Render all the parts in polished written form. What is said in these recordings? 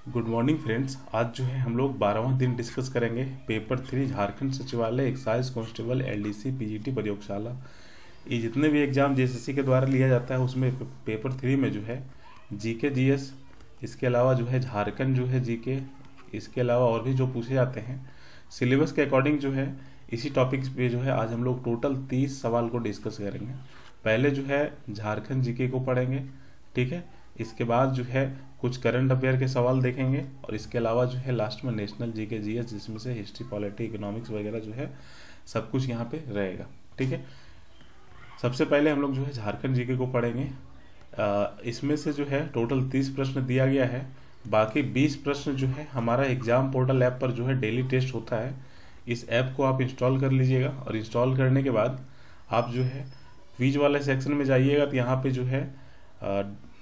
Good morning friends. आज जो है हम लोग 12वां दिन डिस्कस करेंगे पेपर 3 झारखंड सचिवालय एक्साइज कांस्टेबल एलडीसी पीजीटी प्रयोगशाला। ये जितने भी एग्जाम जेएसएससी के द्वारा लिया जाता है उसमें पेपर 3 में जो है जीके जीएस, इसके अलावा जो है झारखंड जो है जीके, इसके अलावा और भी जो पूछे जाते हैं सिलेबस के अकॉर्डिंग जो है इसी टॉपिक्स पे जो है आज हम लोग टोटल 30 सवाल को डिस्कस करेंगे। पहले जो है झारखंड जीके को पढ़ेंगे, ठीक है। इसके बाद जो है कुछ करंट अफेयर के सवाल देखेंगे और इसके अलावा जो है लास्ट में नेशनल जीके जीएस, जिसमें से हिस्ट्री, पॉलिटी, इकोनॉमिक्स वगैरह जो है सब कुछ यहाँ पे रहेगा, ठीक है। सबसे पहले हम लोग जो है झारखंड जीके को पढ़ेंगे। इसमें से जो है टोटल 30 प्रश्न दिया गया है, बाकी 20 प्रश्न जो है हमारा एग्जाम पोर्टल ऐप पर जो है डेली टेस्ट होता है। इस ऐप को आप इंस्टॉल कर लीजिएगा और इंस्टॉल करने के बाद आप जो है क्विज वाले सेक्शन में जाइएगा तो यहाँ पे जो है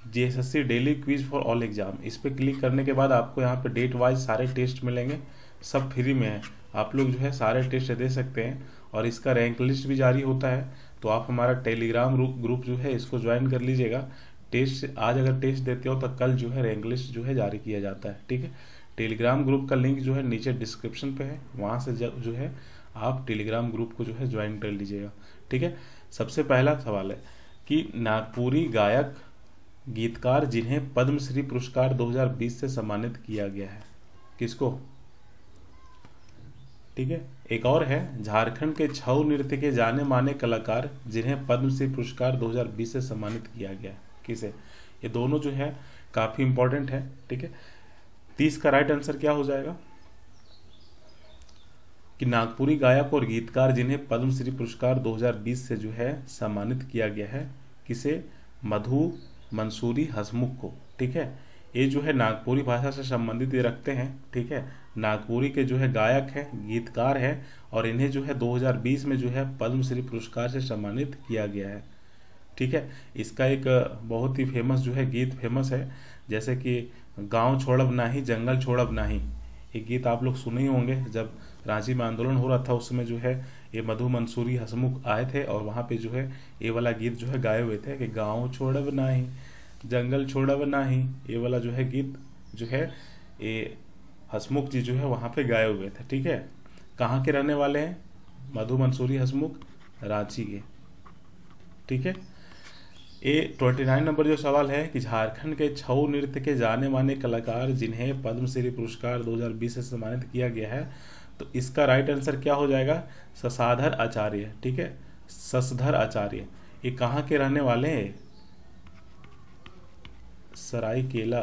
JSSC daily quiz for all exam, इस पर क्लिक करने के बाद आपको यहाँ पे डेट वाइज सारे टेस्ट मिलेंगे, सब फ्री में है। आप लोग जो है सारे टेस्ट दे सकते हैं और इसका रैंक लिस्ट भी जारी होता है। तो आप हमारा टेलीग्राम ग्रुप जो है इसको ज्वाइन कर लीजिएगा। टेस्ट आज अगर टेस्ट देते हो तो कल जो है रैंक लिस्ट जो है जारी किया जाता है, ठीक है। टेलीग्राम ग्रुप का लिंक जो है नीचे डिस्क्रिप्शन पे है, वहाँ से जो है आप टेलीग्राम ग्रुप को जो है ज्वाइन कर लीजिएगा, ठीक है। सबसे पहला सवाल है कि नागपुरी गायक गीतकार जिन्हें पद्मश्री पुरस्कार 2020 से सम्मानित किया गया है, किसको, ठीक है। एक और है झारखंड के छऊ नृत्य के जाने माने कलाकार जिन्हें पद्मश्री पुरस्कार 2020 से सम्मानित किया गया है, किसे। ये दोनों जो है काफी इंपॉर्टेंट है, ठीक है। 30 का राइट आंसर क्या हो जाएगा कि नागपुरी गायक और गीतकार जिन्हें पद्मश्री पुरस्कार 2020 से जो है सम्मानित किया गया है, किसे, मधु मंसूरी हसमुख को, ठीक है। ये जो है नागपुरी भाषा से संबंधित ये रखते हैं, ठीक है। नागपुरी के जो है गायक है, गीतकार है और इन्हें जो है 2020 में जो है पद्मश्री पुरस्कार से सम्मानित किया गया है, ठीक है। इसका एक बहुत ही फेमस जो है गीत फेमस है, जैसे कि गांव छोड़ब नाही जंगल छोड़ब नाही, ये गीत आप लोग सुने ही होंगे। जब रांची में आंदोलन हो रहा था उस समय जो है ये मधु मंसूरी हसमुख आए थे और वहाँ पे जो है ये वाला गीत जो है गाए हुए थे कि गांव छोड़ब नाही जंगल छोड़ब नाही, ये वाला जो है गीत जो है ये हसमुख जी जो है वहाँ पे गाए हुए थे, ठीक है। कहाँ के रहने वाले हैं मधु मंसूरी हसमुख, रांची के, ठीक है। ये 29 नंबर जो सवाल है कि झारखंड के छऊ नृत्य के जाने माने कलाकार जिन्हें पद्मश्री पुरस्कार 2020 से सम्मानित किया गया है, तो इसका राइट आंसर क्या हो जाएगा, शशधर आचार्य, ठीक है। शशधर आचार्य ये कहाँ के रहने वाले हैं, सरायकेला,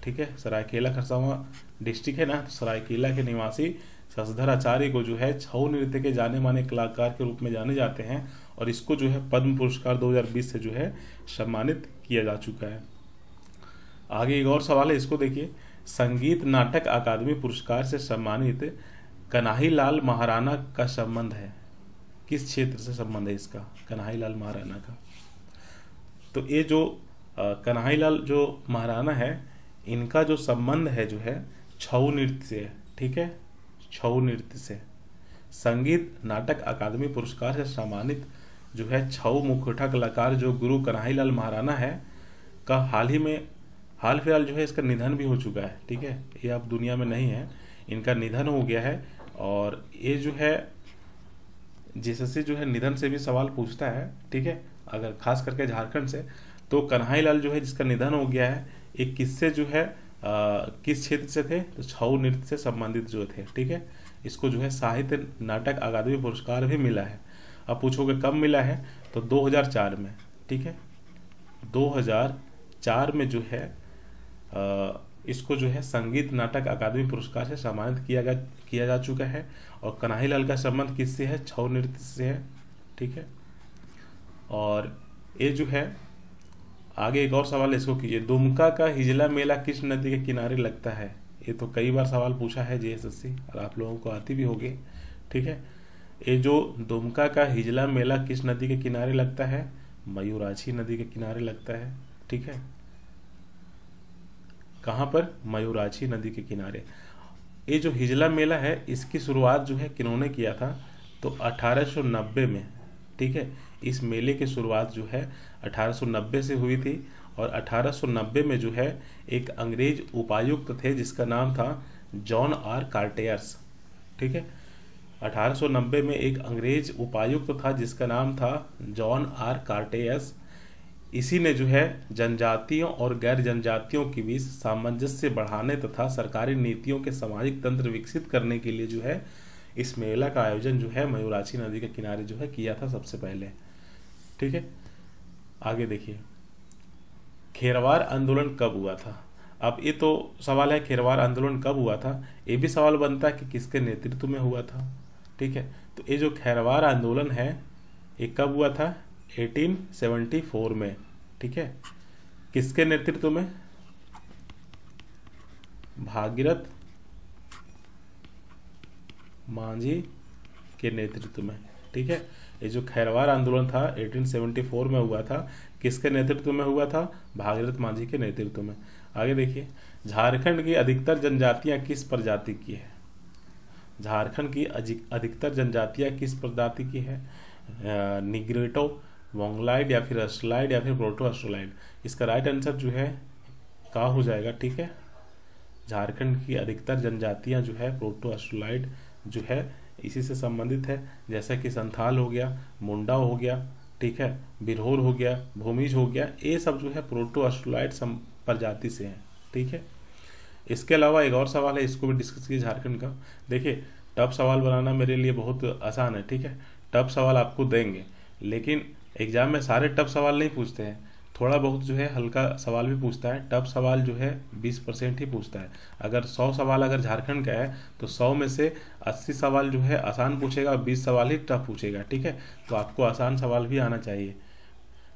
ठीक है। सरायकेला खरसावां डिस्ट्रिक्ट है ना, तो सरायकेला के निवासी शशधर आचार्य को जो है छऊ नृत्य के जाने माने कलाकार के रूप में जाने जाते हैं और इसको जो है पद्म पुरस्कार 2020 से जो है सम्मानित किया जा चुका है। आगे एक और सवाल है, इसको देखिए। संगीत नाटक अकादमी पुरस्कार से सम्मानित कन्हई लाल महाराणा का संबंध है, किस क्षेत्र से संबंध है इसका, कन्हई लाल महाराणा का। तो ये जो कन्हई लाल जो महाराणा है इनका जो संबंध है जो है छऊ नृत्य से, ठीक है। छऊ नृत्य से संगीत नाटक अकादमी पुरस्कार से सम्मानित जो है छऊ मुखौटा कलाकार जो गुरु कन्हई लाल महाराणा है का हाल फिलहाल जो है इसका निधन भी हो चुका है, ठीक है। ये अब दुनिया में नहीं है, इनका निधन हो गया है। और ये जो है जेएसएससी जो है निधन से भी सवाल पूछता है, ठीक है। अगर खास करके झारखंड से तो कन्हई लाल जो है जिसका निधन हो गया है एक किससे जो है किस क्षेत्र से थे, तो छऊ नृत्य से संबंधित जो थे, ठीक है। इसको जो है साहित्य नाटक अकादमी पुरस्कार भी मिला है। अब पूछोगे कब मिला है, तो 2004 में, ठीक है। 2004 में जो है इसको जो है संगीत नाटक अकादमी पुरस्कार से सम्मानित किया जा चुका है। और कन्हई लाल का संबंध किससे है, छऊ नृत्य से है, ठीक है। और ये जो है आगे एक और सवाल इसको कीजिए, दुमका का हिजला मेला किस नदी के किनारे लगता है। ये तो कई बार सवाल पूछा है जेएसएससी और आप लोगों को आती भी होगी, ठीक है। ये जो दुमका का हिजला मेला किस नदी के किनारे लगता है, मयूराक्षी नदी के किनारे लगता है, ठीक है। कहाँ पर, मयूराक्षी नदी के किनारे। ये जो हिजला मेला है इसकी शुरुआत जो है किन्होंने किया था, तो 1890 में, ठीक है। इस मेले की शुरुआत जो है 1890 से हुई थी और 1890 में जो है एक अंग्रेज उपायुक्त थे जिसका नाम था जॉन आर कार्टेयर्स। ठीक है, 1890 में एक अंग्रेज उपायुक्त था जिसका नाम था जॉन आर कार्टेयस। इसी ने जो है जनजातियों और गैर जनजातियों के बीच सामंजस्य बढ़ाने तथा सरकारी नीतियों के सामाजिक तंत्र विकसित करने के लिए जो है इस मेला का आयोजन जो है मयूराक्षी नदी के किनारे जो है किया था सबसे पहले। ठीक है, आगे देखिए, खेरवार आंदोलन कब हुआ था। अब ये तो सवाल है खेरवार आंदोलन कब हुआ था, ये भी सवाल बनता है कि किसके नेतृत्व में हुआ था। ठीक है, तो ये जो खेरवार आंदोलन है ये कब हुआ था, 1874 में। ठीक है, किसके नेतृत्व में, भागीरथ मांझी के नेतृत्व में। ठीक है, ये जो खैरवार आंदोलन था 1874 में हुआ था, किसके नेतृत्व में हुआ था, भागीरथ मांझी के नेतृत्व में। आगे देखिए, झारखंड की अधिकतर जनजातियां किस प्रजाति की है। झारखंड की अधिकतर जनजातियां किस प्रजाति की है, निग्रेटो, मोंगलाइड या फिर अस्ट्रलाइड या फिर प्रोटो अस्ट्रलाइड। इसका राइट आंसर जो है का हो जाएगा। ठीक है, झारखंड की अधिकतर जनजातियां जो है प्रोटो अस्ट्रलाइड जो है इसी से संबंधित है, जैसा कि संथाल हो गया, मुंडा हो गया, ठीक है, बिरहोर हो गया, भूमिज हो गया, ये सब जो है प्रोटो अस्ट्रलाइड प्रजाति से हैं। ठीक है, इसके अलावा एक और सवाल है, इसको भी डिस्कस कीजिए झारखंड का। देखिए, टफ सवाल बनाना मेरे लिए बहुत आसान है। ठीक है, टफ सवाल आपको देंगे, लेकिन एग्जाम में सारे टफ सवाल नहीं पूछते हैं, थोड़ा बहुत जो है हल्का सवाल भी पूछता है। टफ सवाल जो है 20% ही पूछता है। अगर 100 सवाल अगर झारखंड का है तो 100 में से 80 सवाल जो है आसान पूछेगा, 20 सवाल ही टफ पूछेगा। ठीक है, तो आपको आसान सवाल भी आना चाहिए।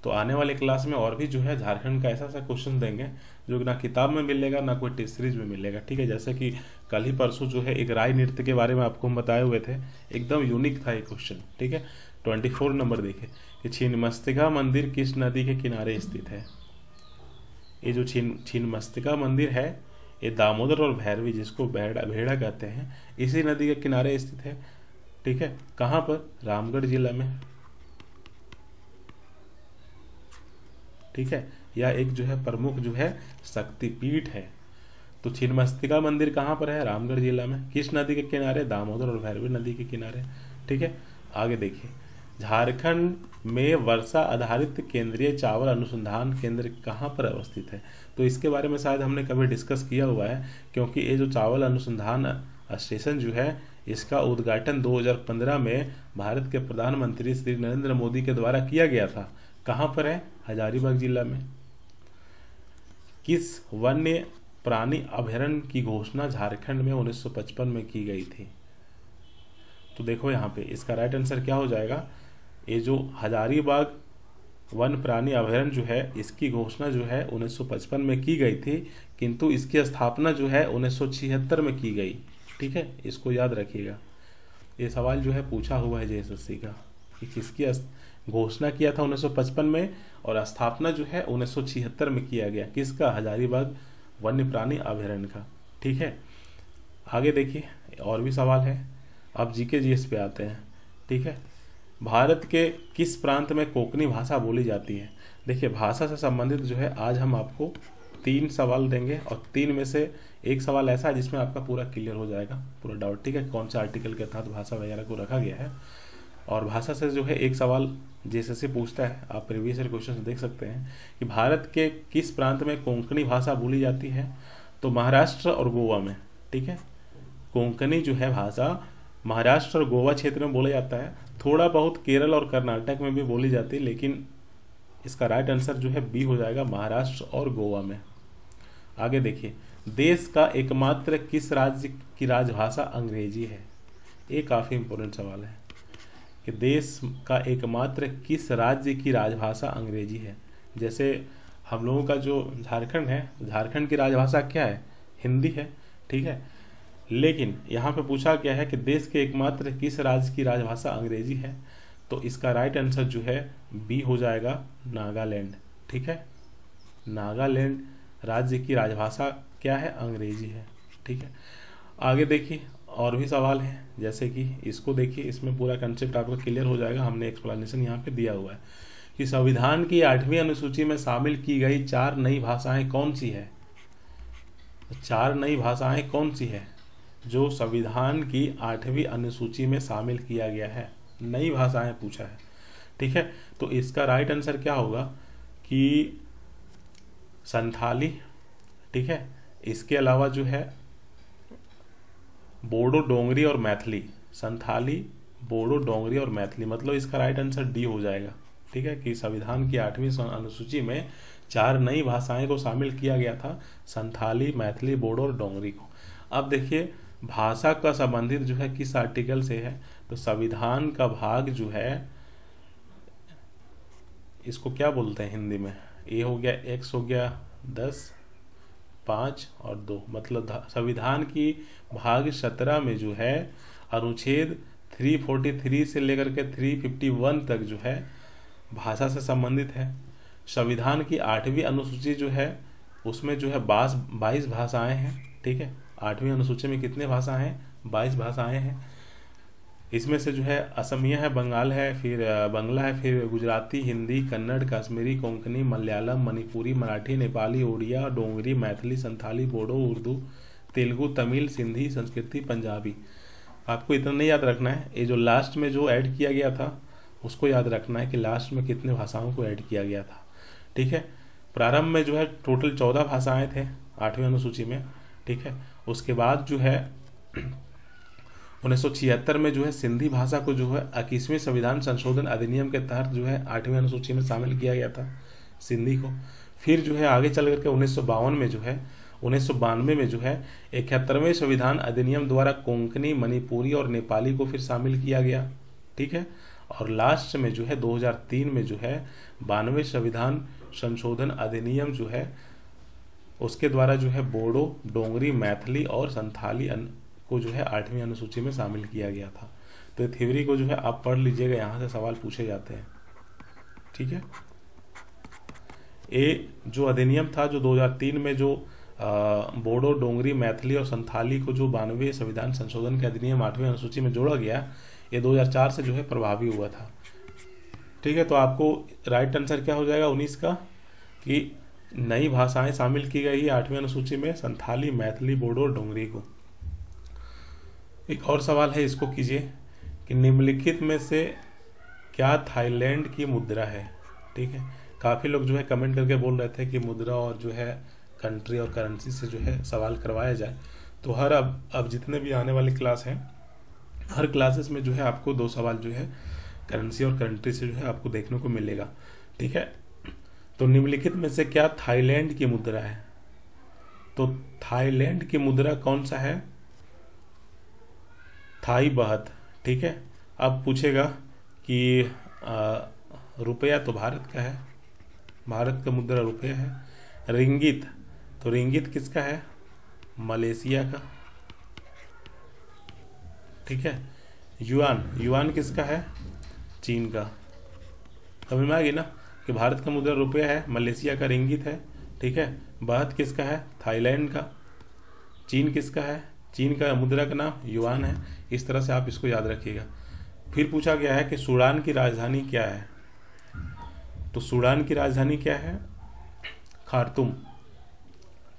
तो आने वाले क्लास में और भी जो है झारखंड का ऐसा ऐसा क्वेश्चन देंगे जो ना किताब में मिलेगा ना कोई टेस्ट सीरीज में मिलेगा। ठीक है, जैसे कि कल ही परसों जो है एक राय नृत्य के बारे में आपको हम बताए हुए थे, एकदम यूनिक था ये क्वेश्चन। ठीक है, 24 नंबर देखे कि छिन्नमस्तिका मंदिर किस नदी के किनारे स्थित है। ये जो छिन्नमस्तिका मंदिर है ये दामोदर और भैरवी, जिसको भेड़ा कहते हैं, इसी नदी के किनारे स्थित है। ठीक है, कहाँ पर, रामगढ़ जिला में। ठीक है, यह एक जो है प्रमुख जो है शक्तिपीठ है। तो छिन्नमस्तिका मंदिर कहाँ पर है, रामगढ़ जिला में। किस नदी के किनारे, दामोदर और भैरवी नदी के किनारे। ठीक है, आगे देखिए, झारखंड में वर्षा आधारित केंद्रीय चावल अनुसंधान केंद्र कहाँ पर अवस्थित है। तो इसके बारे में शायद हमने कभी डिस्कस किया हुआ है, क्योंकि ये जो चावल अनुसंधान स्टेशन जो है इसका उद्घाटन 2015 में भारत के प्रधानमंत्री श्री नरेंद्र मोदी के द्वारा किया गया था। कहाँ पर है, हजारीबाग जिला में। किस वन्य प्राणी अभयारण्य की घोषणा झारखंड में 1955 में की गई थी। तो देखो यहाँ पे इसका राइट आंसर क्या हो जाएगा, ये जो हजारीबाग वन प्राणी अभयारण्य जो है इसकी घोषणा जो है 1955 में की गई थी, किंतु इसकी स्थापना जो है 1976 में की गई। ठीक है, इसको याद रखिएगा, ये सवाल जो है पूछा हुआ है जेएसएससी का कि किसकी घोषणा किया था 1955 में और स्थापना जो है 1976 में किया गया, किसका, हजारीबाग वन्य प्राणी अभयारण्य का। ठीक है, आगे देखिए और भी सवाल है। अब जीके जीएस पे आते हैं। ठीक है, भारत के किस प्रांत में कोंकणी भाषा बोली जाती है। देखिए, भाषा से संबंधित जो है आज हम आपको 3 सवाल देंगे और 3 में से एक सवाल ऐसा है जिसमें आपका पूरा क्लियर हो जाएगा, पूरा डाउट। ठीक है, कौन सा आर्टिकल के तहत भाषा वगैरह को रखा गया है। और भाषा से जो है एक सवाल जैसे पूछता है, आप प्रीवियस ईयर क्वेश्चन देख सकते हैं कि भारत के किस प्रांत में कोंकणी भाषा बोली जाती है। तो महाराष्ट्र और गोवा में। ठीक है, कोंकणी जो है भाषा महाराष्ट्र और गोवा क्षेत्र में बोला जाता है, थोड़ा बहुत केरल और कर्नाटक में भी बोली जाती है, लेकिन इसका राइट आंसर जो है बी हो जाएगा, महाराष्ट्र और गोवा में। आगे देखिए, देश का एकमात्र किस राज्य की राजभाषा अंग्रेजी है। ये काफी इंपॉर्टेंट सवाल है कि देश का एकमात्र किस राज्य की राजभाषा अंग्रेजी है। जैसे हम लोगों का जो झारखंड है, झारखंड की राजभाषा क्या है, हिंदी है। ठीक है, लेकिन यहाँ पे पूछा गया है कि देश के एकमात्र किस राज्य की राजभाषा अंग्रेजी है। तो इसका राइट आंसर जो है बी हो जाएगा, नागालैंड। ठीक है, नागालैंड राज्य की राजभाषा क्या है, अंग्रेजी है। ठीक है, आगे देखिए और भी सवाल है, जैसे कि इसको देखिए, इसमें पूरा कंसेप्ट आपका क्लियर हो जाएगा, हमने एक्सप्लेनेशन यहाँ पे दिया हुआ है कि संविधान की 8वीं अनुसूची में शामिल की गई 4 नई भाषाएं कौन सी है। 4 नई भाषाएं कौन सी है जो संविधान की 8वीं अनुसूची में शामिल किया गया है। नई भाषाएं पूछा है, ठीक है। तो इसका राइट आंसर क्या होगा कि संथाली, ठीक है। इसके अलावा जो है बोडो, डोंगरी और मैथिली। संथाली, बोडो, डोंगरी और मैथिली, मतलब इसका राइट आंसर डी हो जाएगा, ठीक है। कि संविधान की 8वीं अनुसूची में 4 नई भाषाएं को शामिल किया गया था, संथाली, मैथिली, बोडो और डोंगरी को। अब देखिए भाषा का संबंधित जो है किस आर्टिकल से है, तो संविधान का भाग जो है इसको क्या बोलते हैं हिंदी में, ये हो गया x हो गया 10, 5 और 2, मतलब संविधान की भाग 17 में जो है अनुच्छेद 343 से लेकर के 351 तक जो है भाषा से संबंधित है। संविधान की 8वीं अनुसूची जो है उसमें जो है 22 भाषाएं हैं, ठीक है। 8वीं अनुसूची में कितने भाषाएं हैं, 22 भाषाएं हैं। इसमें से जो है असमिया है, बंगाल है, फिर बंगला है, फिर गुजराती, हिंदी, कन्नड़, कश्मीरी, कोंकणी, मलयालम, मणिपुरी, मराठी, नेपाली, उड़िया, डोंगरी, मैथिली, संथाली, बोडो, उर्दू, तेलुगु, तमिल, सिंधी, संस्कृति, पंजाबी। आपको इतना नहीं याद रखना है, ये जो लास्ट में जो ऐड किया गया था उसको याद रखना है कि लास्ट में कितने भाषाओं को ऐड किया गया था, ठीक है। प्रारंभ में जो है टोटल 14 भाषाएं थे 8वीं अनुसूची में, ठीक है। उसके बाद जो है 1976 में जो है सिंधी भाषा को जो है 21वें संविधान संशोधन अधिनियम के तहत जो है 8वीं अनुसूची में शामिल किया गया था, सिंधी को। फिर जो है आगे चल करके 1952 में जो है 1992 में जो है 71वें संविधान अधिनियम द्वारा कोंकणी, मणिपुरी और नेपाली को फिर शामिल किया गया, ठीक है। और लास्ट में जो है 2003 में जो है 92वें संविधान संशोधन अधिनियम जो है उसके द्वारा जो है बोडो, डोंगरी, मैथिली और संथाली को जो है 8वीं अनुसूची में शामिल किया गया था। तो थ्योरी को जो है आप पढ़ लीजिएगा, यहाँ से सवाल पूछे जाते हैं, ठीक है। ये जो अधिनियम था जो 2003 में जो बोडो, डोंगरी, मैथिली और संथाली को जो 92वें संविधान संशोधन के अधिनियम 8वीं अनुसूची में जोड़ा गया, ये 2004 से जो है प्रभावी हुआ था, ठीक है। तो आपको राइट आंसर क्या हो जाएगा 19 का, कि नई भाषाएं शामिल की गई है 8वीं अनुसूची में, संथाली, मैथिली, बोडो और डोंगरी को। एक और सवाल है, इसको कीजिए कि निम्नलिखित में से क्या थाईलैंड की मुद्रा है, ठीक है। काफ़ी लोग जो है कमेंट करके बोल रहे थे कि मुद्रा और जो है कंट्री और करेंसी से जो है सवाल करवाया जाए। तो हर अब जितने भी आने वाली क्लास हैं, हर क्लासेस में जो है आपको 2 सवाल जो है करेंसी और कंट्री से जो है आपको देखने को मिलेगा, ठीक है। तो निम्नलिखित में से क्या थाईलैंड की मुद्रा है, तो थाईलैंड की मुद्रा कौन सा है, थाई बहत, ठीक है। अब पूछेगा कि रुपया तो भारत का है, भारत का मुद्रा रुपया है। रिंगित, तो रिंगित किसका है, मलेशिया का, ठीक है। युआन, युआन किसका है, चीन का। समझ में आ गई ना कि भारत का मुद्रा रुपया है, मलेशिया का रिंगित है, ठीक है। बहत किसका है, थाईलैंड का। चीन किसका है, चीन का मुद्रा का नाम युआन है। इस तरह से आप इसको याद रखिएगा। फिर पूछा गया है कि सूडान की राजधानी क्या है, तो सूडान की राजधानी क्या है, खार्तूम,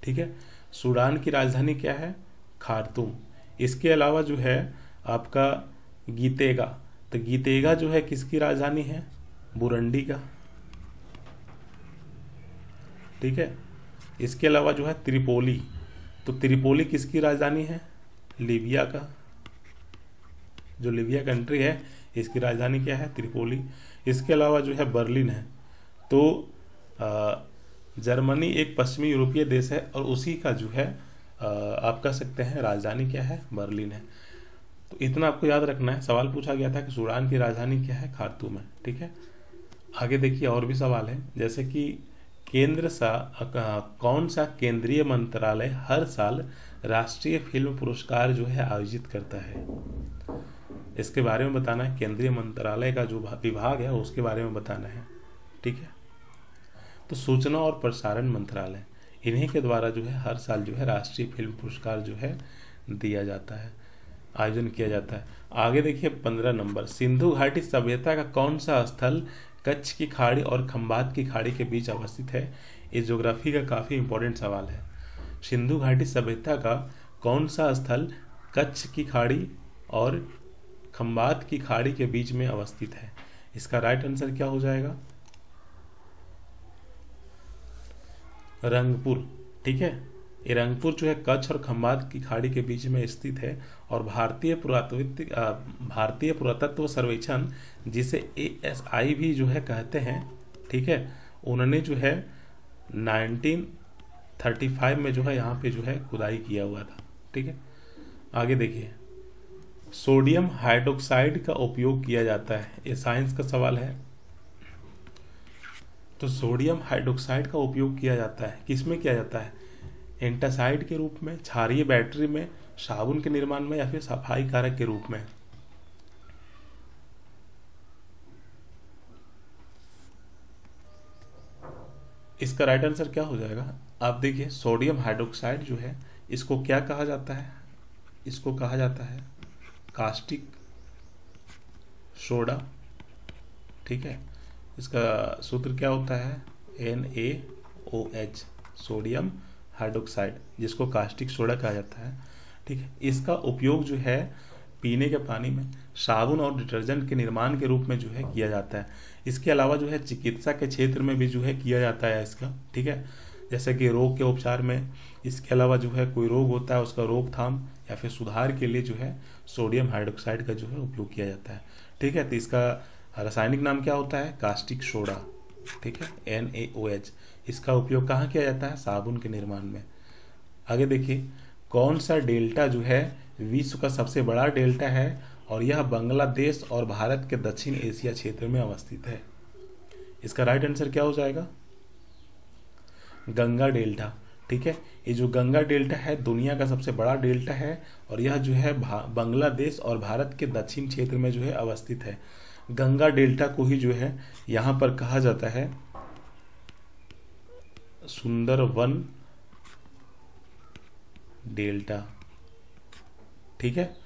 ठीक है। सूडान की राजधानी क्या है, खार्तूम। इसके अलावा जो है आपका गीतेगा, तो गीतेगा जो है किसकी राजधानी है, बुरुंडी का, ठीक है। इसके अलावा जो है त्रिपोली, तो त्रिपोली किसकी राजधानी है, लीबिया का, जो लीबिया कंट्री है इसकी राजधानी क्या है, त्रिपोली। इसके अलावा जो है बर्लिन है, तो जर्मनी एक पश्चिमी यूरोपीय देश है और उसी का जो है आप कह सकते हैं राजधानी क्या है, बर्लिन है। तो इतना आपको याद रखना है। सवाल पूछा गया था कि सूडान की राजधानी क्या है, खार्तूम है, ठीक है। आगे देखिए और भी सवाल है, जैसे कि कौन सा केंद्रीय मंत्रालय हर साल राष्ट्रीय फिल्म पुरस्कार जो है आयोजित करता है, इसके बारे में बताना है। केंद्रीय मंत्रालय का जो विभाग है उसके बारे में बताना है, ठीक है। तो सूचना और प्रसारण मंत्रालय, इन्हीं के द्वारा जो है हर साल जो है राष्ट्रीय फिल्म पुरस्कार जो है दिया जाता है, आयोजन किया जाता है। आगे देखिए 15 नंबर, सिंधु घाटी सभ्यता का कौन सा स्थल कच्छ की खाड़ी और खंबात की खाड़ी के बीच अवस्थित है? इस ज्योग्राफी का काफ़ी इंपॉर्टेंट सवाल है। सिंधु घाटी सभ्यता का कौन सा स्थल कच्छ की खाड़ी और खंबात की खाड़ी के बीच में अवस्थित है? इसका राइट आंसर क्या हो जाएगा? रंगपुर। ठीक है, ये रंगपुर जो है कच्छ और खंबात की खाड़ी के बीच में स्थित है। और भारतीय पुरातत्व सर्वेक्षण, जिसे ASI भी जो है कहते हैं, ठीक है, उन्होंने जो है 1935 में जो है यहाँ पे जो है खुदाई किया हुआ था। ठीक है, आगे देखिए, सोडियम हाइड्रोक्साइड का उपयोग किया जाता है, ये साइंस का सवाल है। तो सोडियम हाइड्रोक्साइड का उपयोग किया जाता है, किसमें किया जाता है? एंटासाइड के रूप में, क्षारीय बैटरी में, साबुन के निर्माण में, या फिर सफाई कारक के रूप में? इसका राइट आंसर क्या हो जाएगा? आप देखिए, सोडियम हाइड्रोक्साइड जो है इसको क्या कहा जाता है? इसको कहा जाता है कास्टिक सोडा। ठीक है, इसका सूत्र क्या होता है? NaOH, सोडियम हाइड्रोक्साइड, जिसको कास्टिक सोडा कहा जाता है। ठीक है, इसका उपयोग जो है पीने के पानी में, साबुन और डिटर्जेंट के निर्माण के रूप में जो है किया जाता है। इसके अलावा जो है चिकित्सा के क्षेत्र में भी जो है किया जाता है इसका। ठीक है, जैसे कि रोग के उपचार में, इसके अलावा जो है कोई रोग होता है उसका रोकथाम या फिर सुधार के लिए जो है सोडियम हाइड्रोक्साइड का जो है उपयोग किया जाता है। ठीक है, तो इसका रासायनिक नाम क्या होता है? Caustic soda. ठीक है, NaOH। इसका उपयोग कहाँ किया जाता है? साबुन के निर्माण में। आगे देखिए, कौन सा डेल्टा जो है विश्व का सबसे बड़ा डेल्टा है और यह बांग्लादेश और भारत के दक्षिण एशिया क्षेत्र में अवस्थित है? इसका राइट आंसर क्या हो जाएगा? गंगा डेल्टा। ठीक है, ये जो गंगा डेल्टा है दुनिया का सबसे बड़ा डेल्टा है और यह जो है बांग्लादेश और भारत के दक्षिण क्षेत्र में जो है अवस्थित है। गंगा डेल्टा को ही जो है यहाँ पर कहा जाता है सुंदरवन डेल्टा। ठीक है,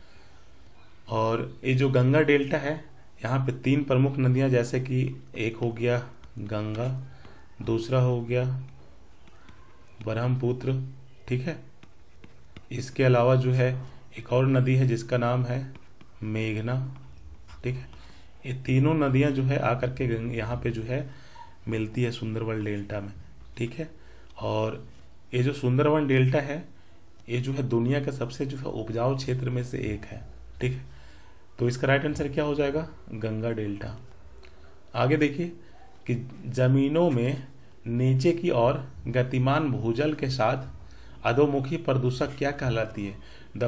और ये जो गंगा डेल्टा है यहाँ पे 3 प्रमुख नदियाँ, जैसे कि एक हो गया गंगा, दूसरा हो गया ब्रह्मपुत्र। ठीक है, इसके अलावा जो है एक और नदी है जिसका नाम है मेघना। ठीक है, ये तीनों नदियाँ जो है आकर के यहाँ पे जो है मिलती है सुंदरवन डेल्टा में। ठीक है, और ये जो सुंदरवन डेल्टा है ये जो है दुनिया के सबसे जो है उपजाऊ क्षेत्र में से एक है। ठीक है, तो इसका राइट आंसर क्या हो जाएगा? गंगा डेल्टा। आगे देखिए कि जमीनों में नीचे की ओर गतिमान भूजल के साथ अधोमुखी प्रदूषक क्या कहलाती है? The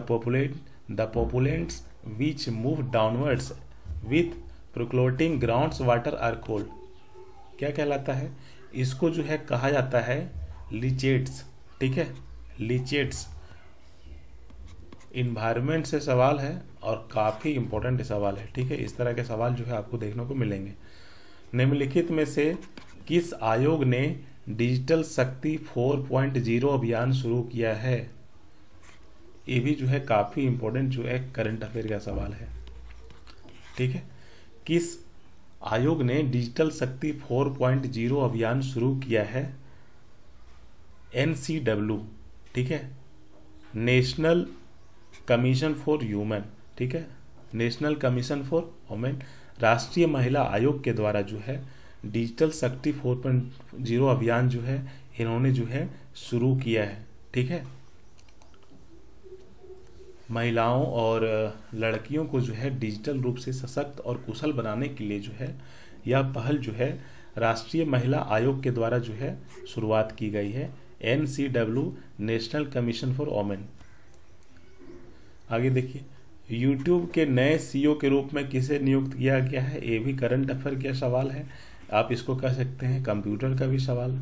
pollutants which move downwards with percolating grounds water are called. क्या कहलाता है? इसको जो है कहा जाता है लीचेट्स। ठीक है, लीचेट्स। इन्वायरमेंट से सवाल है और काफ़ी इंपॉर्टेंट सवाल है। ठीक है, इस तरह के सवाल जो है आपको देखने को मिलेंगे। निम्नलिखित में से किस आयोग ने डिजिटल शक्ति 4.0 अभियान शुरू किया है? ये भी जो है काफ़ी इंपॉर्टेंट जो है करंट अफेयर का सवाल है। ठीक है, किस आयोग ने डिजिटल शक्ति 4.0 अभियान शुरू किया है? NCW। ठीक है, नेशनल कमीशन फॉर ह्यूमन। ठीक है, नेशनल कमीशन फॉर वुमेन, राष्ट्रीय महिला आयोग के द्वारा जो है डिजिटल शक्ति 4.0 अभियान जो है इन्होंने जो है शुरू किया है। ठीक है, महिलाओं और लड़कियों को जो है डिजिटल रूप से सशक्त और कुशल बनाने के लिए जो है यह पहल जो है राष्ट्रीय महिला आयोग के द्वारा जो है शुरुआत की गई है। NCW, national commission for women. आगे देखिए, YouTube के नए CEO के रूप में किसे नियुक्त किया गया है? ये भी करंट अफेयर का सवाल है, आप इसको कह सकते हैं कंप्यूटर का भी सवाल।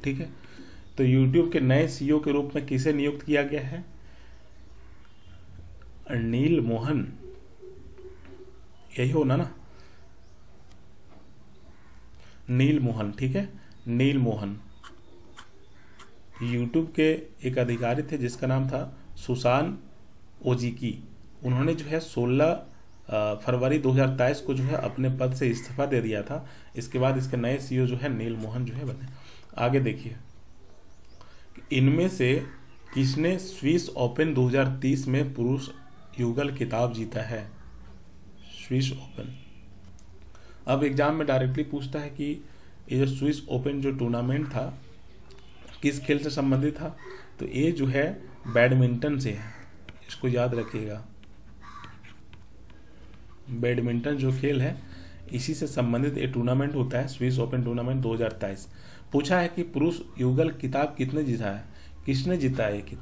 ठीक है, तो YouTube के नए CEO के रूप में किसे नियुक्त किया गया है? नील मोहन, यही होना ना? नील मोहन। ठीक है, नील मोहन YouTube के एक अधिकारी थे जिसका नाम था सुसान ओजिकी। उन्होंने जो है 16 फरवरी 2023 को जो है अपने पद से इस्तीफा दे दिया था। इसके बाद इसके नए सीईओ जो है नील मोहन जो है बने। आगे देखिए, इनमें से किसने स्विस ओपन 2030 में पुरुष युगल खिताब जीता है? Swiss open. अब एग्जाम में डायरेक्टली पूछता है कि ये जो स्विस ओपन जो टूर्नामेंट था किस खेल से संबंधित था, तो ये जो है बैडमिंटन से है, इसको याद रखिएगा। बैडमिंटन जो खेल है इसी से संबंधित ये टूर्नामेंट होता है, स्विस ओपन टूर्नामेंट 2023। पूछा है कि पुरुष युगल खिताब किसने जीता है, किसने जीता है ये,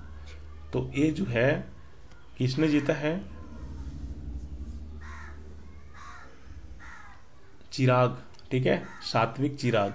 तो ये जो है किसने जीता है? चिराग, ठीक है, सात्विक चिराग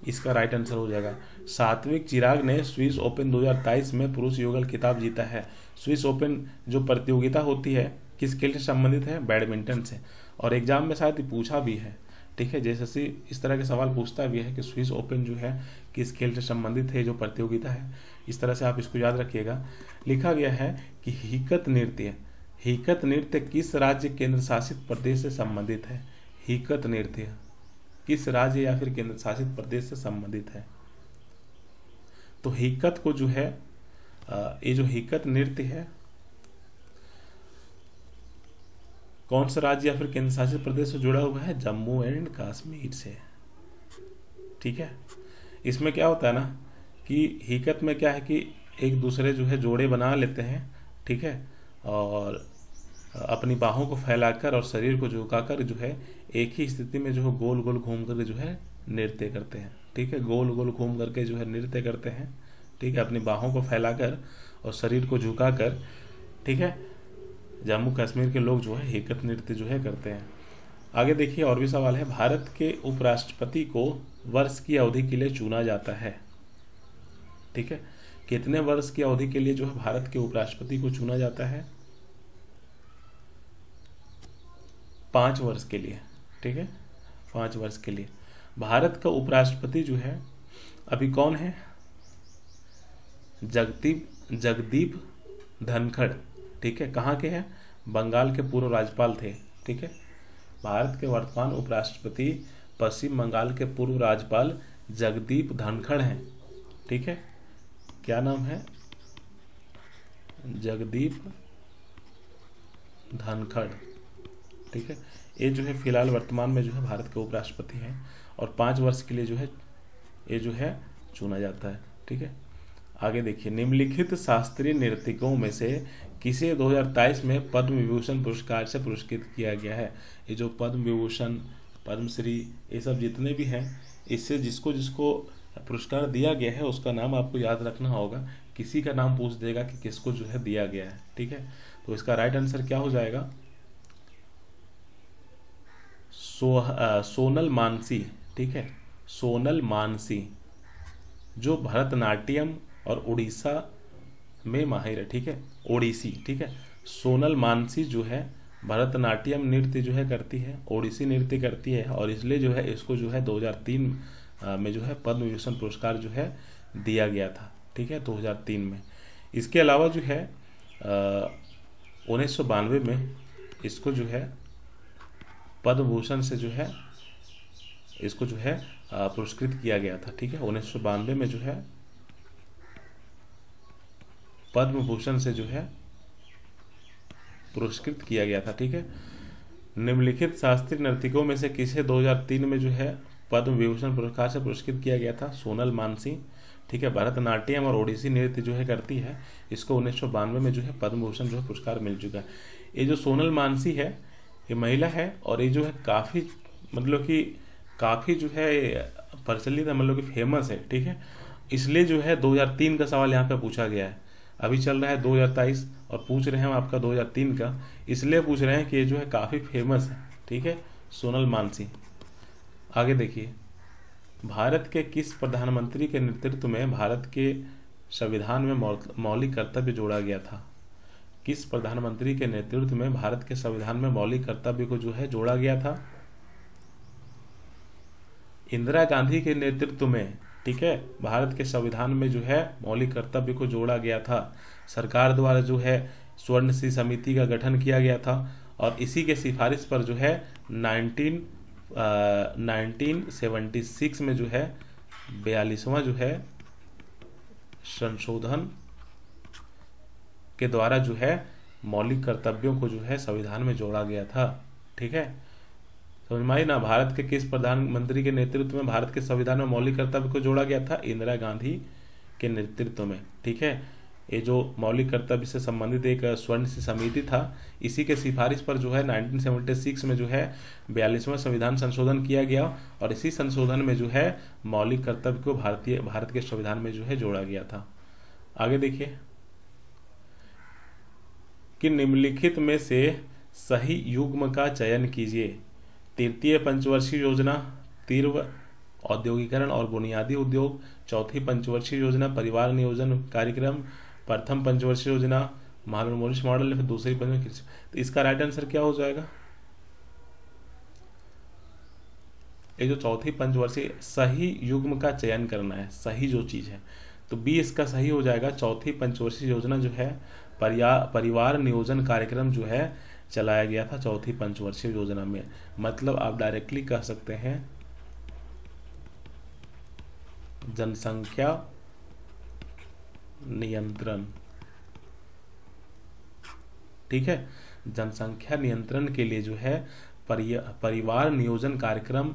इसका राइट आंसर हो जाएगा। सात्विक चिराग ने स्विस ओपन 2023 में पुरुष युगल खिताब जीता है। स्विस ओपन जो प्रतियोगिता होती है किस खेल से संबंधित है? बैडमिंटन से। और एग्जाम में शायद पूछा भी है, ठीक है, जैसे इस तरह के सवाल पूछता भी है कि स्विस ओपन जो है किस खेल से संबंधित है, जो प्रतियोगिता है। इस तरह से आप इसको याद रखिएगा। लिखा गया है कि हिकत नृत्य किस राज्य केंद्र शासित प्रदेश से संबंधित है? हिकत नृत्य किस राज्य या फिर केंद्र शासित प्रदेश से संबंधित है? तो हिकत को जो है ये जो हिकत नृत्य है कौन सा राज्य या फिर केंद्र शासित प्रदेश से जुड़ा हुआ है? जम्मू एंड कश्मीर से, ठीक है। इसमें क्या होता है ना कि हिकत में क्या है कि एक दूसरे जो है जोड़े बना लेते हैं, ठीक है, और अपनी बाहों को फैलाकर और शरीर को झुकाकर जो है एक ही स्थिति में जो है गोल गोल घूम करके जो है नृत्य करते हैं, ठीक है, गोल गोल घूम करके जो है नृत्य करते हैं, ठीक है, अपनी बाहों को फैलाकर और शरीर को झुकाकर, ठीक है। जम्मू कश्मीर के लोग जो है हिकत नृत्य जो है करते हैं। आगे देखिए और भी सवाल है। भारत के उपराष्ट्रपति को वर्ष की अवधि के लिए चुना जाता है, ठीक है, कितने वर्ष की अवधि के लिए जो है भारत के उपराष्ट्रपति को चुना जाता है? 5 वर्ष के लिए, ठीक है, 5 वर्ष के लिए। भारत का उपराष्ट्रपति जो है अभी कौन है? जगदीप धनखड़, ठीक है, कहाँ के हैं? बंगाल के पूर्व राज्यपाल थे, ठीक है। भारत के वर्तमान उपराष्ट्रपति पश्चिम बंगाल के पूर्व राज्यपाल जगदीप धनखड़ हैं, ठीक है। क्या नाम है? जगदीप धनखड़, ठीक है। ये जो है फिलहाल वर्तमान में जो है भारत के उपराष्ट्रपति हैं और 5 वर्ष के लिए जो है ये जो है चुना जाता है, ठीक है। आगे देखिए, निम्नलिखित शास्त्रीय नर्तकों में से किसे 2023 में पद्म विभूषण पुरस्कार से पुरस्कृत किया गया है? ये जो पद्म विभूषण, पद्मश्री, ये सब जितने भी हैं, इससे जिसको जिसको पुरस्कार दिया गया है उसका नाम आपको याद रखना होगा। किसी का नाम पूछ देगा कि किसको जो है दिया गया है, ठीक है। तो इसका राइट आंसर क्या हो जाएगा? सोनल मानसी, ठीक है, सोनल मानसी जो भरतनाट्यम और उड़ीसा में माहिर है, ठीक है, ओडिसी, ठीक है। सोनल मानसी जो है भरतनाट्यम नृत्य जो है करती है, ओडिसी नृत्य करती है और इसलिए जो है इसको जो है 2003 में जो है पद्म विभूषण पुरस्कार जो है दिया गया था, ठीक है, 2003 में। इसके अलावा जो है 1992 में इसको जो है पद्म भूषण से जो है इसको जो है पुरस्कृत किया गया था, ठीक है। 1992 में जो है पद्म भूषण से जो है पुरस्कृत किया गया था, ठीक है। निम्नलिखित शास्त्रीय नर्तकों में से किसे 2003 में जो है पद्म विभूषण पुरस्कार से पुरस्कृत किया गया था? सोनल मानसी, ठीक है, भरतनाट्यम और ओडिसी नृत्य जो है करती है, इसको 1992 में जो है पद्म भूषण जो है पुरस्कार मिल चुका है। ये जो सोनल मानसी है ये महिला है और ये जो है काफ़ी मतलब कि काफ़ी जो है प्रचलित है, मतलब कि फेमस है, ठीक है। इसलिए जो है 2003 का सवाल यहाँ पे पूछा गया है। अभी चल रहा है 2023 और पूछ रहे हैं आपका 2003 का, इसलिए पूछ रहे हैं कि ये जो है काफ़ी फेमस है, ठीक है, सोनल मानसी। आगे देखिए, भारत के किस प्रधानमंत्री के नेतृत्व में भारत के संविधान में मौलिक कर्तव्य जोड़ा गया था? किस प्रधानमंत्री के नेतृत्व में भारत के संविधान में मौलिक कर्तव्य को जो है जोड़ा गया था? इंदिरा गांधी के नेतृत्व में, ठीक है, भारत के संविधान में जो है मौलिक कर्तव्य को जोड़ा गया था। सरकार द्वारा जो है स्वर्ण श्री समिति का गठन किया गया था और इसी के सिफारिश पर जो है 1976 में जो है 42वां जो है संशोधन के द्वारा जो है मौलिक कर्तव्यों को जो है संविधान में जोड़ा गया था। ठीक है, समझ में आई ना। भारत के किस प्रधानमंत्री के नेतृत्व में भारत के संविधान में मौलिक कर्तव्य को जोड़ा गया था? इंदिरा गांधी के नेतृत्व में। ठीक है, ये जो मौलिक कर्तव्य से संबंधित एक स्वर्ण समिति था, इसी के सिफारिश पर जो है 1976 में जो है 42वां संविधान संशोधन किया गया और इसी संशोधन में जो है मौलिक कर्तव्य को भारत के संविधान में जो है जोड़ा गया था। आगे देखिए कि निम्नलिखित में से सही युग्म का चयन कीजिए। तृतीय पंचवर्षीय योजना, तीव्र औद्योगिकरण और बुनियादी उद्योग। चौथी पंचवर्षीय योजना परिवार नियोजन कार्यक्रम। प्रथम पंचवर्षीय योजना महालनोबिस मॉडल, फिर दूसरी पंचवर्षीय। तो इसका राइट आंसर क्या हो जाएगा? ये जो चौथी पंचवर्षीय, सही युग्म का चयन करना है, सही जो चीज है, तो बी इसका सही हो जाएगा। चौथी पंचवर्षीय योजना जो है परिवार नियोजन कार्यक्रम जो है चलाया गया था चौथी पंचवर्षीय योजना में। मतलब आप डायरेक्टली कह सकते हैं जनसंख्या नियंत्रण। ठीक है, जनसंख्या नियंत्रण के लिए जो है परिवार नियोजन कार्यक्रम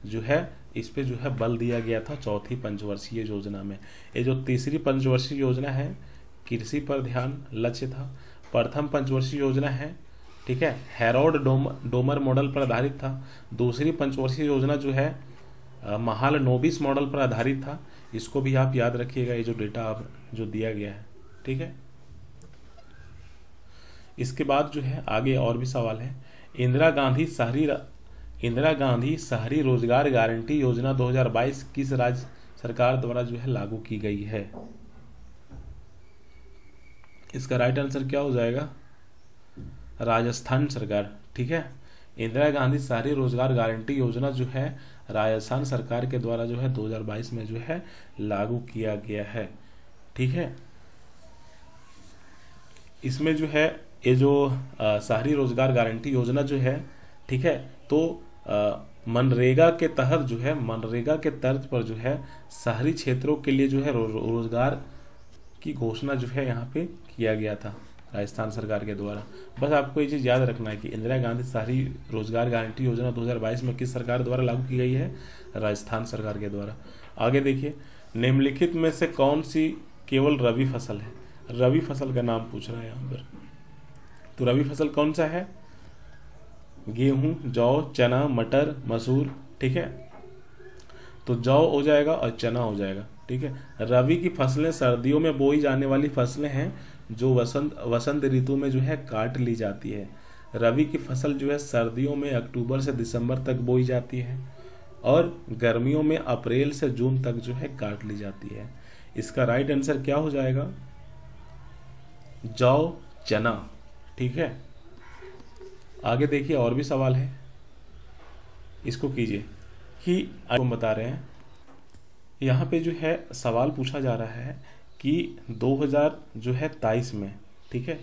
जो है इस पे जो है बल दिया गया था चौथी पंचवर्षीय योजना में। ये जो तीसरी पंचवर्षीय योजना है कृषि पर ध्यान लक्ष्य था। प्रथम पंचवर्षीय योजना है, ठीक है, हैरोल्ड डोमर मॉडल पर आधारित था। दूसरी पंचवर्षीय योजना जो है महालनोबिस मॉडल पर आधारित था। इसको भी आप याद रखिएगा, ये जो डेटा आप जो दिया गया है। ठीक है, इसके बाद जो है आगे और भी सवाल है। इंदिरा गांधी शहरी रोजगार गारंटी योजना 2022 किस राज्य सरकार द्वारा जो है लागू की गई है? इसका राइट आंसर क्या हो जाएगा? राजस्थान सरकार। ठीक है, इंदिरा गांधी शहरी रोजगार गारंटी योजना जो है राजस्थान सरकार के द्वारा जो है 2022 में जो है लागू किया गया है। ठीक है, इसमें जो है ये जो शहरी रोजगार गारंटी योजना जो है, ठीक है, तो मनरेगा के तहत जो है मनरेगा के तर्ज पर जो है शहरी क्षेत्रों के लिए जो है रोजगार की घोषणा जो है यहाँ पे किया गया था राजस्थान सरकार के द्वारा। बस आपको ये चीज याद रखना है कि इंदिरा गांधी शहरी रोजगार गारंटी योजना 2022 में किस सरकार द्वारा लागू की गई है? राजस्थान सरकार के द्वारा। आगे देखिए, निम्नलिखित में से कौन सी केवल रबी फसल है? रबी फसल का नाम पूछ रहा है यहाँ पर। तो रबी फसल कौन सा है? गेहूं, जौ, चना, मटर, मसूर। ठीक है, तो जौ हो जाएगा और चना हो जाएगा। ठीक है, रबी की फसलें सर्दियों में बोई जाने वाली फसलें हैं जो वसंत ऋतु में जो है काट ली जाती है। रबी की फसल जो है सर्दियों में अक्टूबर से दिसंबर तक बोई जाती है और गर्मियों में अप्रैल से जून तक जो है काट ली जाती है। इसका राइट आंसर क्या हो जाएगा? जौ, चना। ठीक है, आगे देखिए और भी सवाल है, इसको कीजिए कि आपको बता रहे हैं। यहाँ पे जो है सवाल पूछा जा रहा है कि 2023 में, ठीक है,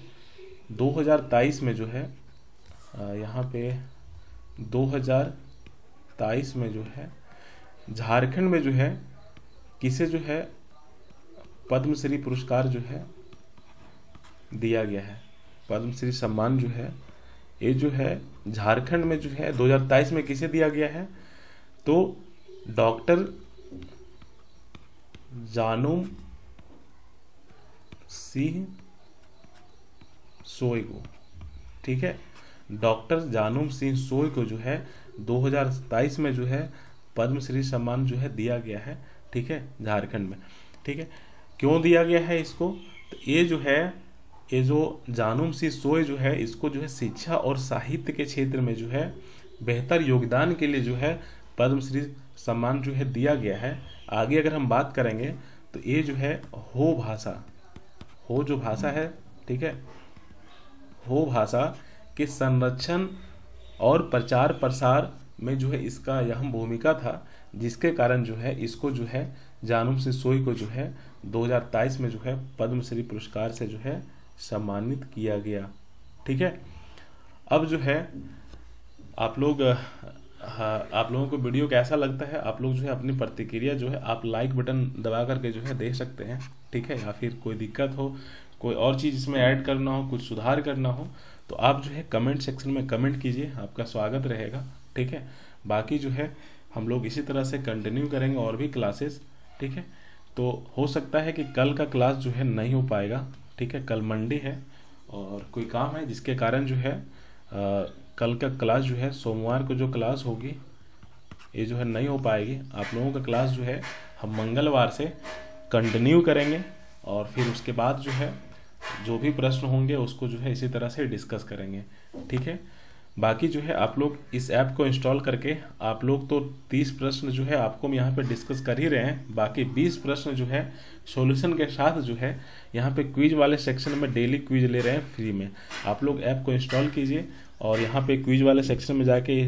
2023 में जो है यहाँ पे 2023 में जो है झारखंड में जो है किसे जो है पद्मश्री पुरस्कार जो है दिया गया है। पद्मश्री सम्मान जो है ये जो है झारखंड में जो है 2023 में किसे दिया गया है? तो डॉक्टर जानूम सिंह सोय को। ठीक है, डॉक्टर जानूम सिंह सोय को जो है 2023 में जो है पद्मश्री सम्मान जो है दिया गया है। ठीक है, झारखंड में। ठीक है, क्यों दिया गया है इसको? तो ये जो है ये जो जानूम सिंह सोय जो है इसको जो है शिक्षा और साहित्य के क्षेत्र में जो है बेहतर योगदान के लिए जो है पद्मश्री सम्मान जो है दिया गया है। आगे अगर हम बात करेंगे तो ये जो है हो भाषा, हो जो भाषा है, ठीक है, हो भाषा के संरक्षण और प्रचार प्रसार में जो है इसका अहम भूमिका था, जिसके कारण जो है इसको जो है जानूम सिंह सोय को जो है 2023 में जो है पद्मश्री पुरस्कार से जो है सम्मानित किया गया। ठीक है, अब जो है आप लोग हाँ, आप लोगों को वीडियो कैसा लगता है, आप लोग जो है अपनी प्रतिक्रिया जो है आप लाइक बटन दबा करके जो है दे सकते हैं, ठीक है। या फिर कोई दिक्कत हो, कोई और चीज़ इसमें ऐड करना हो, कुछ सुधार करना हो, तो आप जो है कमेंट सेक्शन में कमेंट कीजिए, आपका स्वागत रहेगा, ठीक है। बाकी जो है हम लोग इसी तरह से कंटिन्यू करेंगे और भी क्लासेस, ठीक है। तो हो सकता है कि कल का क्लास जो है नहीं हो पाएगा, ठीक है। कल मंडे है और कोई काम है जिसके कारण जो है कल का क्लास जो है, सोमवार को जो क्लास होगी ये जो है नहीं हो पाएगी। आप लोगों का क्लास जो है हम मंगलवार से कंटिन्यू करेंगे और फिर उसके बाद जो है जो भी प्रश्न होंगे उसको जो है इसी तरह से डिस्कस करेंगे, ठीक है। बाकी जो है आप लोग इस ऐप को इंस्टॉल करके आप लोग तो 30 प्रश्न जो है आपको हम यहाँ पे डिस्कस कर ही रहे हैं, बाकी 20 प्रश्न जो है सॉल्यूशन के साथ जो है यहाँ पे क्विज वाले सेक्शन में डेली क्विज ले रहे हैं फ्री में। आप लोग ऐप को इंस्टॉल कीजिए और यहाँ पे क्विज वाले सेक्शन में जाके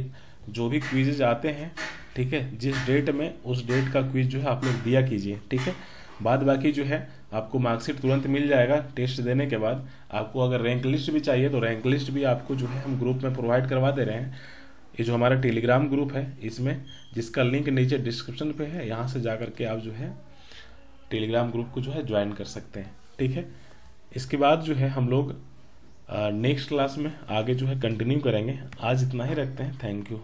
जो भी क्विजेज आते हैं, ठीक है, जिस डेट में उस डेट का क्विज जो है आप लोग दिया कीजिए, ठीक है। बाद बाकी जो है आपको मार्कशीट तुरंत मिल जाएगा टेस्ट देने के बाद। आपको अगर रैंक लिस्ट भी चाहिए तो रैंक लिस्ट भी आपको जो है हम ग्रुप में प्रोवाइड करवा दे रहे हैं। ये जो हमारा टेलीग्राम ग्रुप है इसमें, जिसका लिंक नीचे डिस्क्रिप्शन पे है, यहाँ से जा करके आप जो है टेलीग्राम ग्रुप को जो है ज्वाइन कर सकते हैं, ठीक है। इसके बाद जो है हम लोग नेक्स्ट क्लास में आगे जो है कंटिन्यू करेंगे। आज इतना ही रखते हैं, थैंक यू।